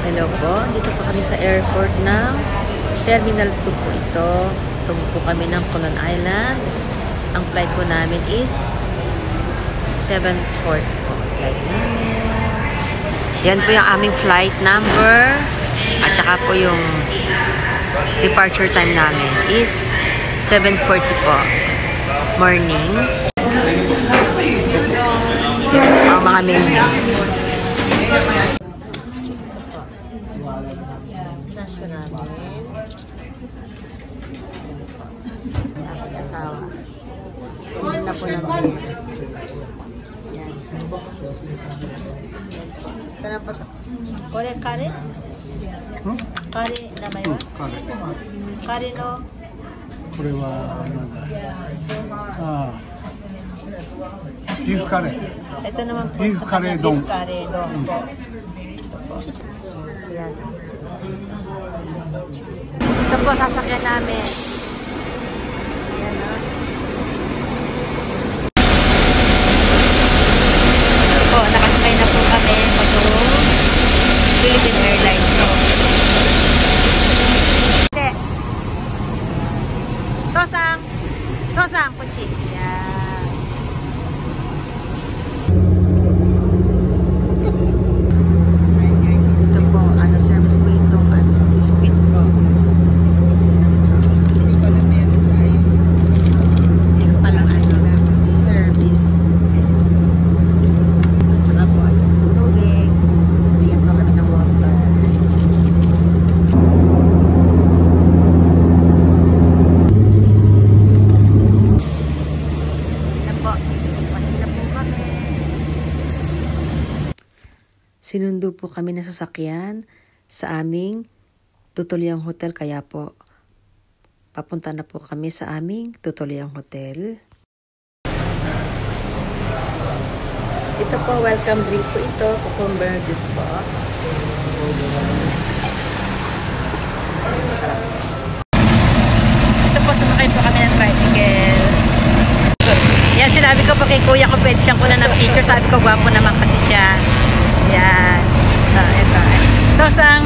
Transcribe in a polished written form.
Hello po, dito po kami sa airport ng Terminal 2 po ito. Tungo po kami ng Conon Island. Ang flight po namin is 7:40 po. Flight namin. Yan po yung aming flight number. At saka po yung departure time namin is 7:40 po. Morning. Ang mga menu. Cash namin. Aking asawa. Tingnan na po ng beer. Yan. Ito na po sa... Kore, kare? Kare na ba yun? Kare no? Kore wa... beef curry. Ito naman po beef sa kanya, beef curry don po. Ito po. Ayan. Ito po, sasakyan namin. Ayan na. Ito po, nakasakay na po kami sa Philippine Airlines po. Tosang! Tosang, puchi. Ayan. Sinundo po kami na sasakyan sa aming Tutuliang Hotel, kaya po papunta na po kami sa aming Tutuliang Hotel. Ito po, welcome drink po ito, cucumber juice po. Ito po, sumakay po kami ng tricycle. Yan, sinabi ko pa kay kuya ko, pwede siyang kunan ng picture. Sabi ko, gwapo naman kasi siya. Yan. Ito. Tosang.